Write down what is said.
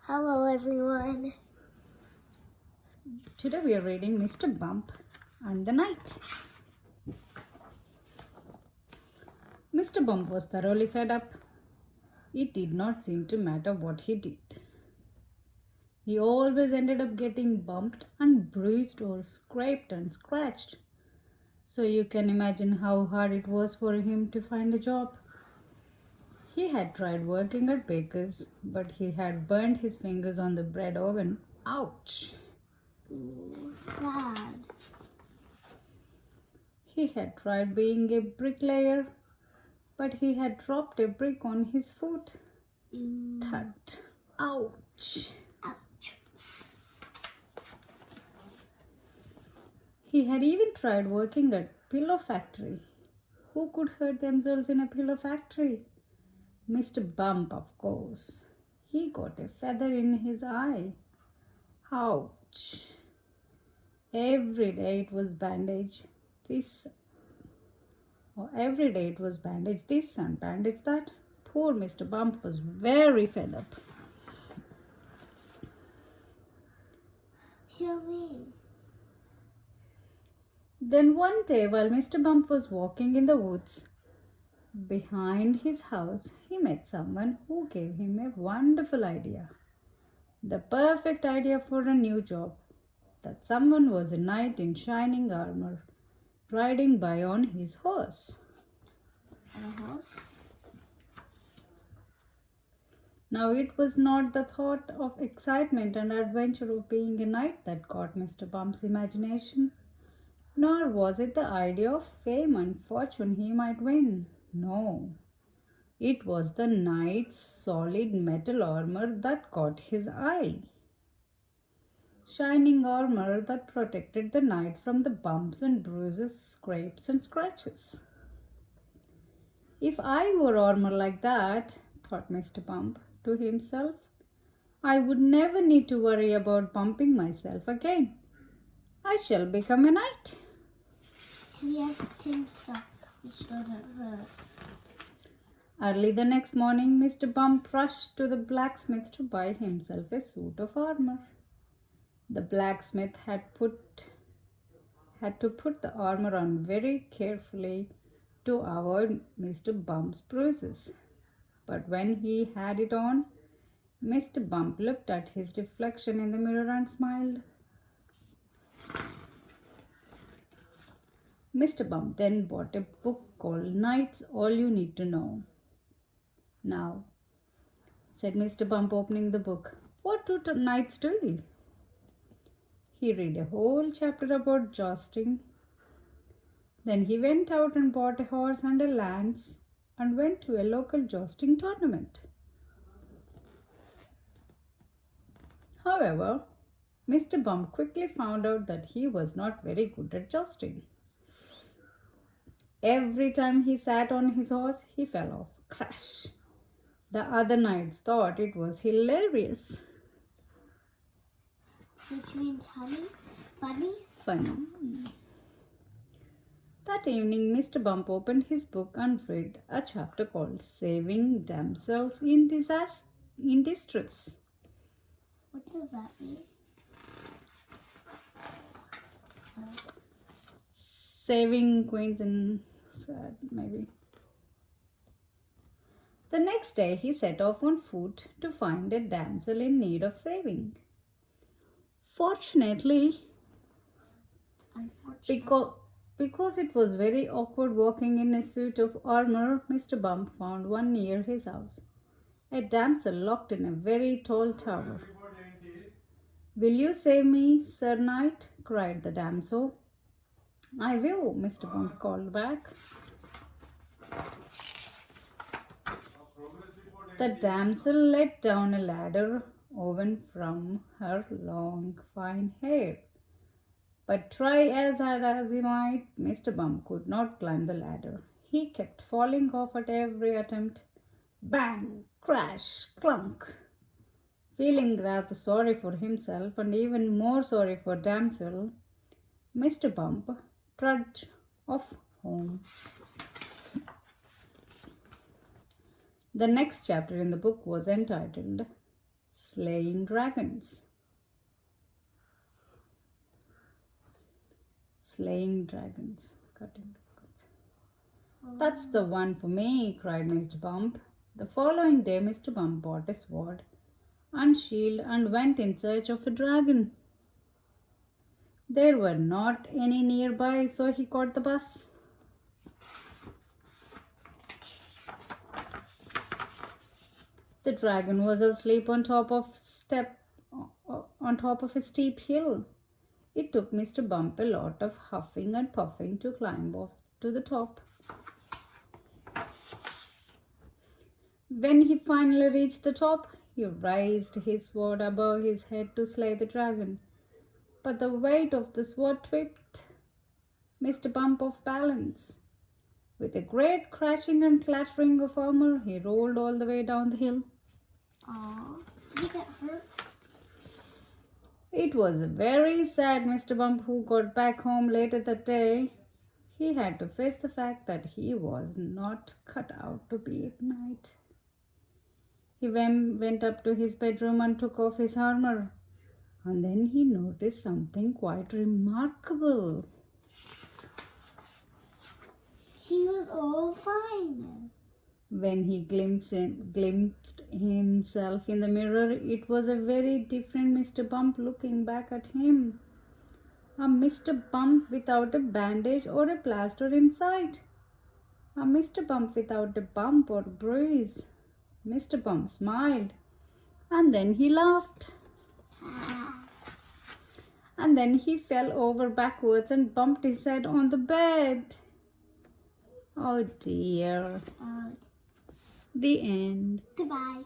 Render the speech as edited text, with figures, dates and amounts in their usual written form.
Hello everyone. Today we are reading Mr. Bump and the Night. Mr. Bump was thoroughly fed up. It did not seem to matter what he did. He always ended up getting bumped and bruised or scraped and scratched. So you can imagine how hard it was for him to find a job. He had tried working at baker's, but he had burned his fingers on the bread oven. Ouch! Sad. He had tried being a bricklayer, but he had dropped a brick on his foot. Thud. Ouch! Ouch. He had even tried working at pillow factory. Who could hurt themselves in a pillow factory? Mr. Bump, of course. He got a feather in his eye. Ouch! Every day it was bandage this, or every day it was bandage this and bandage that. Poor Mr. Bump was very fed up. Show me. Then one day, while Mr. Bump was walking in the woods behind his house, he met someone who gave him a wonderful idea. The perfect idea for a new job. That someone was a knight in shining armor, riding by on his horse. A horse? Now it was not the thought of excitement and adventure of being a knight that caught Mr. Bump's imagination, nor was it the idea of fame and fortune he might win. No, it was the knight's solid metal armor that caught his eye. Shining armor that protected the knight from the bumps and bruises, scrapes and scratches. If I wore armor like that, thought Mr. Bump to himself, I would never need to worry about bumping myself again. I shall become a knight. He has tin stuff which doesn't hurt. Early the next morning, Mr. Bump rushed to the blacksmith to buy himself a suit of armor. The blacksmith had to put the armor on very carefully to avoid Mr. Bump's bruises. But when he had it on, Mr. Bump looked at his reflection in the mirror and smiled. Mr. Bump then bought a book called Knights All You Need to Know. Now, said Mr. Bump, opening the book, what do knights do? He read a whole chapter about jousting. Then he went out and bought a horse and a lance and went to a local jousting tournament. However, Mr. Bump quickly found out that he was not very good at jousting. Every time he sat on his horse, he fell off. Crash! The other knights thought it was hilarious. Which means honey? Bunny? Funny. That evening, Mr. Bump opened his book and read a chapter called Saving Damsels in Distress. What does that mean? Saving queens in sad, maybe. The next day, he set off on foot to find a damsel in need of saving. Fortunately, because it was very awkward walking in a suit of armor, Mr. Bump found one near his house. A damsel locked in a very tall tower. Will you save me, Sir Knight? Cried the damsel. I will, Mr. Bump called back. The damsel let down a ladder woven from her long, fine hair. But try as hard as he might, Mr. Bump could not climb the ladder. He kept falling off at every attempt. Bang! Crash! Clunk! Feeling rather sorry for himself and even more sorry for damsel, Mr. Bump trudged off home. The next chapter in the book was entitled Slaying Dragons. Slaying Dragons. Cutting dragons. That's the one for me, cried Mr. Bump. The following day, Mr. Bump bought a sword and shield and went in search of a dragon. There were not any nearby, so he caught the bus. The dragon was asleep on top of a steep hill. It took Mr. Bump a lot of huffing and puffing to climb off to the top. When he finally reached the top, he raised his sword above his head to slay the dragon. But the weight of the sword tipped Mr. Bump off balance. With a great crashing and clattering of armor, he rolled all the way down the hill. Aww, did he get hurt? It was very sad Mr. Bump who got back home later that day. He had to face the fact that he was not cut out to be a knight. He went up to his bedroom and took off his armor. And then he noticed something quite remarkable. He was all fine. When he glimpsed himself in the mirror, it was a very different Mr. Bump looking back at him. A Mr. Bump without a bandage or a plaster inside. A Mr. Bump without a bump or bruise. Mr. Bump smiled. And then he laughed. And then he fell over backwards and bumped his head on the bed. Oh dear. Oh. The end. Goodbye.